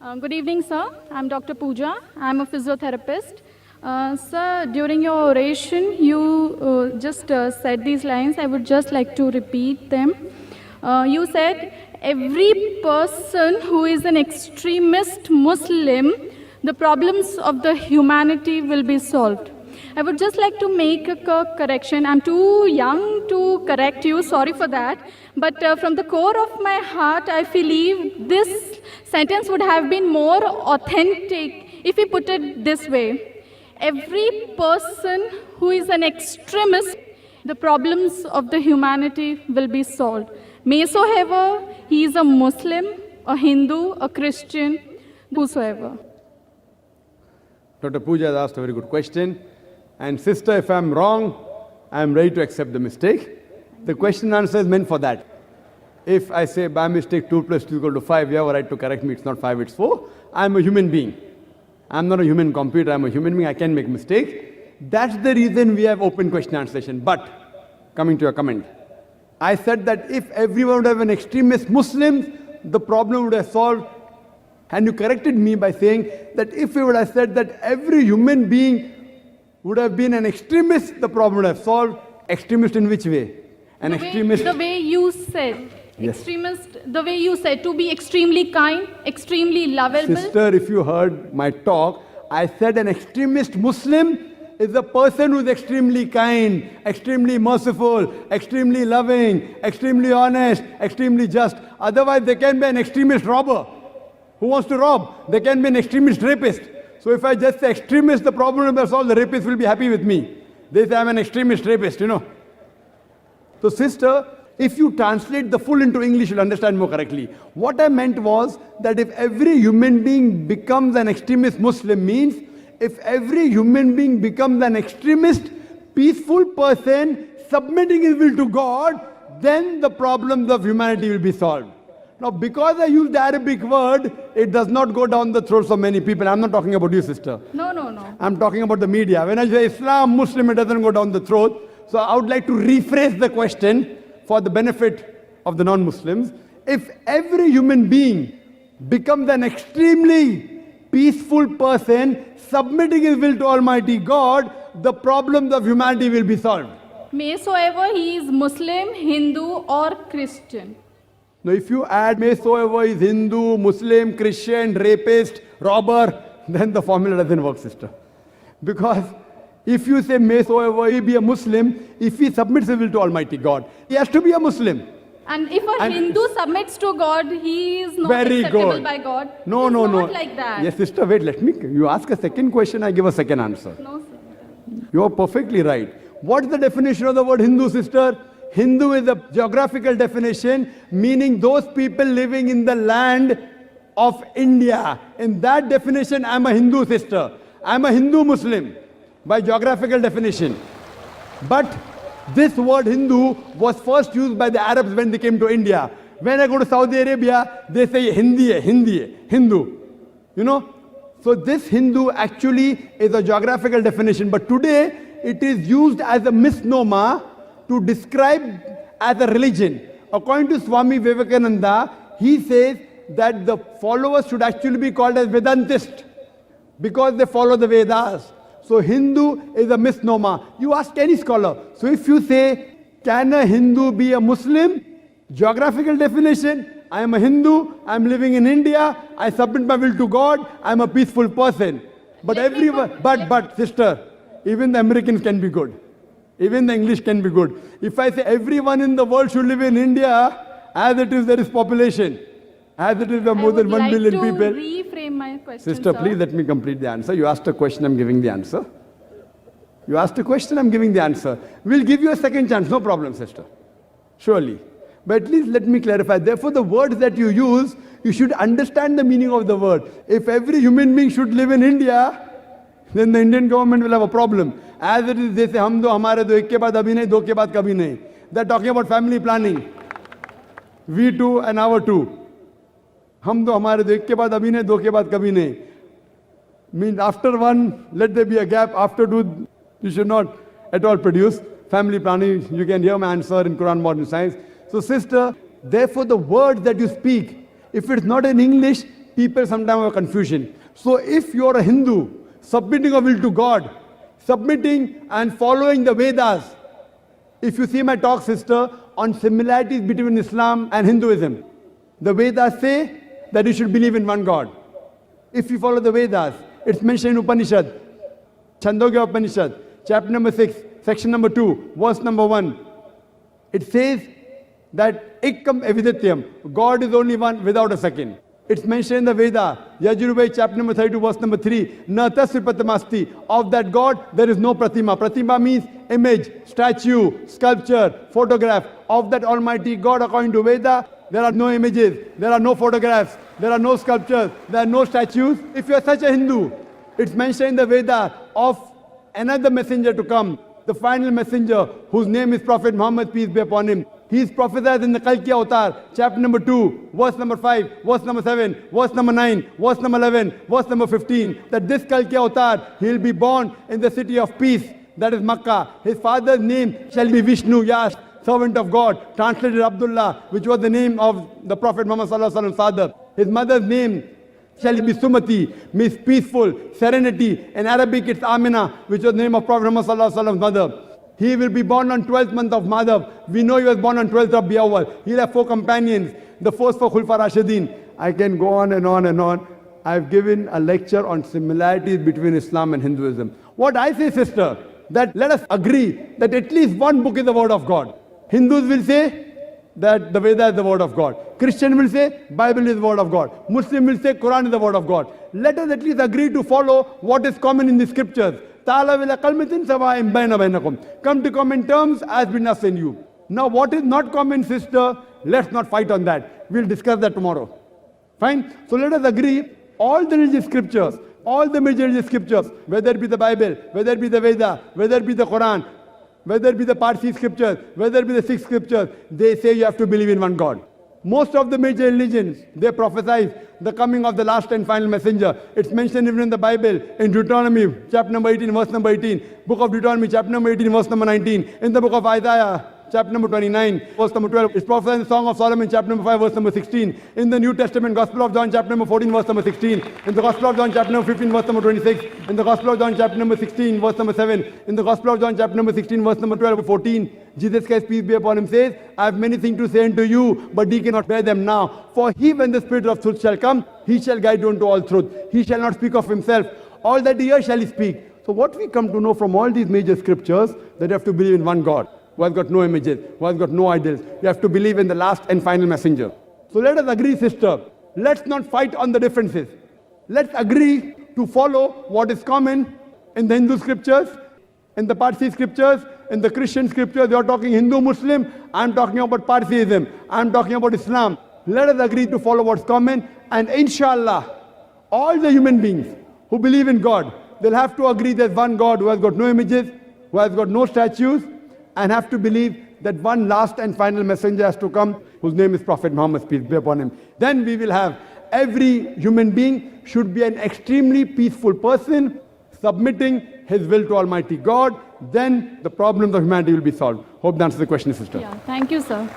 Good evening, sir. I'm Dr. Pooja. I'm a physiotherapist. Sir, during your oration, you just said these lines. I would just like to repeat them. You said, every person who is an extremist Muslim, the problems of the humanity will be solved. I would just like to make a correction. I'm too young to correct you, sorry for that. But from the core of my heart, I believe this sentence would have been more authentic if we put it this way. Every person who is an extremist, the problems of the humanity will be solved. Maysoever he is a Muslim, a Hindu, a Christian, whosoever. Dr. Pooja has asked a very good question. And sister, if I'm wrong, I'm ready to accept the mistake. The question and answer is meant for that. If I say by mistake 2 plus 2 equal to 5, you have a right to correct me, it's not 5, it's 4. I'm a human being. I'm not a human computer, I'm a human being, I can make mistake. That's the reason we have open question answer session. But, coming to your comment, I said that if everyone would have an extremist Muslim, the problem would have solved. And you corrected me by saying that if you would have said that every human being would have been an extremist, the problem would have solved. Extremist in which way? The way you said. Yes. Extremist, the way you said, to be extremely kind, extremely lovable. Sister, if you heard my talk, I said an extremist Muslim is a person who is extremely kind, extremely merciful, extremely loving, extremely honest, extremely just. Otherwise, there can be an extremist robber who wants to rob. There can be an extremist rapist. So if I just say extremist, the problem will be solved, the rapist will be happy with me. They say I'm an extremist rapist, you know. So sister, if you translate the full into English, you'll understand more correctly. What I meant was that if every human being becomes an extremist Muslim means, if every human being becomes an extremist, peaceful person, submitting his will to God, then the problems of humanity will be solved. Now, because I used the Arabic word, it does not go down the throats of many people. I'm not talking about you, sister. No. I'm talking about the media. When I say Islam, Muslim, it doesn't go down the throat. So I would like to rephrase the question for the benefit of the non-Muslims. If every human being becomes an extremely peaceful person, submitting his will to Almighty God, the problems of humanity will be solved. Maysoever he is Muslim, Hindu or Christian. Now, if you add maysoever is Hindu, Muslim, Christian, rapist, robber, then the formula doesn't work, sister. Because if you say maysoever he be a Muslim, if he submits his will to Almighty God, he has to be a Muslim. And if a Hindu submits to God, he is not very acceptable good. by God. No. Not like that. Yes, sister, wait, let me. You ask a second question, I give a second answer. No, sir. You are perfectly right. What's the definition of the word Hindu, sister? Hindu is a geographical definition, meaning those people living in the land of India. In that definition, I'm a Hindu, sister. I'm a Hindu Muslim by geographical definition. But this word Hindu was first used by the Arabs when they came to India. When I go to Saudi Arabia, they say Hindu. You know? So this Hindu actually is a geographical definition. But today, it is used as a misnomer to describe as a religion. According to Swami Vivekananda, he says that the followers should actually be called as Vedantist because they follow the Vedas. So Hindu is a misnomer. You ask any scholar. So if you say, can a Hindu be a Muslim? Geographical definition, I am a Hindu, I am living in India, I submit my will to God, I am a peaceful person. But everyone, but sister, even the Americans can be good. Even the English can be good. If I say everyone in the world should live in India, as it is there is population, as it is there are more than 1 billion people. I would like to reframe my question, Sister, sir. please let me complete the answer. You asked a question, I'm giving the answer. You asked a question, I'm giving the answer. We'll give you a second chance, no problem, sister. Surely. But at least let me clarify. Therefore, the words that you use, you should understand the meaning of the word. If every human being should live in India, then the Indian government will have a problem. As it is, they say, hum do, hamare do, ek ke baad abhi nahi, do ke baad kabhi nahi. They're talking about family planning. We too and our too. Hum do, hamare do, ek ke baad abhi nahi, do ke baad kabhi nahi. Means after one, let there be a gap. After two, you should not at all produce. Family planning, you can hear my answer in Quran Modern Science. So sister, therefore the words that you speak, if it's not in English, people sometimes have confusion. So if you're a Hindu, submitting a will to God, submitting and following the Vedas, if you see my talk, sister, on similarities between Islam and Hinduism, the Vedas say that you should believe in one God. If you follow the Vedas, it's mentioned in Upanishad, Chandogya Upanishad, chapter number 6, section number 2, verse number 1. It says that Ekkam Evidityam, God is only one without a second. It's mentioned in the Veda, Yajurveda, chapter number 32, verse number 3. Na tasya pratimasti. Of that God, there is no pratima. Pratima means image, statue, sculpture, photograph. Of that Almighty God, according to Veda, there are no images, there are no photographs, there are no sculptures, there are no statues. If you are such a Hindu, it's mentioned in the Veda of another messenger to come, the final messenger, whose name is Prophet Muhammad, peace be upon him. He is prophesied in the Kalki Avatar, chapter number 2, verse number 5, verse number 7, verse number 9, verse number 11, verse number 15, that this Kalki Avatar, he will be born in the city of peace, that is Makkah. His father's name shall be Vishnu, Yash, servant of God, translated Abdullah, which was the name of the Prophet Muhammad Sallallahu Alaihi Wasallam's father. His mother's name shall be Sumati, means peaceful, serenity. In Arabic, it's Amina, which was the name of Prophet Muhammad Sallallahu Alaihi Wasallam's mother. He will be born on 12th month of Madhav. We know he was born on 12th of Biawal. He'll have 4 companions. The first 4 Khulfa Rashidin. I can go on and on and on. I've given a lecture on similarities between Islam and Hinduism. What I say, sister, that let us agree that at least one book is the word of God. Hindus will say that the Veda is the word of God. Christian will say Bible is the word of God. Muslim will say Quran is the word of God. Let us at least agree to follow what is common in the scriptures. Come to common terms as between us and you. Now what is not common, sister, let's not fight on that. We'll discuss that tomorrow. Fine? So let us agree, all the religious scriptures, all the major religious scriptures, whether it be the Bible, whether it be the Veda, whether it be the Quran, whether it be the Parsi scriptures, whether it be the Sikh scriptures, they say you have to believe in one God. Most of the major religions, they prophesy the coming of the last and final messenger. It's mentioned even in the Bible, in Deuteronomy, chapter number 18, verse number 18. Book of Deuteronomy, chapter number 18, verse number 19. In the book of Isaiah, chapter number 29, verse number 12. It's prophesied in the Song of Solomon, chapter number 5, verse number 16. In the New Testament, Gospel of John, chapter number 14, verse number 16. In the Gospel of John, chapter number 15, verse number 26. In the Gospel of John, chapter number 16, verse number 7. In the Gospel of John, chapter number 16, verse number 12, 14. Jesus Christ, peace be upon him, says, I have many things to say unto you, but ye cannot bear them now. For he, when the Spirit of truth shall come, he shall guide you unto all truth. He shall not speak of himself. All that he hears shall he speak. So what we come to know from all these major scriptures, that you have to believe in one God, who has got no images, who has got no idols. You have to believe in the last and final messenger. So let us agree, sister. Let's not fight on the differences. Let's agree to follow what is common in the Hindu scriptures, in the Parsi scriptures, in the Christian scriptures. You're talking Hindu, Muslim. I'm talking about Parsiism. I'm talking about Islam. Let us agree to follow what's common. And inshallah, all the human beings who believe in God, they'll have to agree there's one God who has got no images, who has got no statues, and have to believe that one last and final messenger has to come, whose name is Prophet Muhammad, peace be upon him. Then we will have every human being should be an extremely peaceful person, submitting his will to Almighty God. Then the problems of humanity will be solved. Hope that answers the question, sister. Yeah, thank you, sir.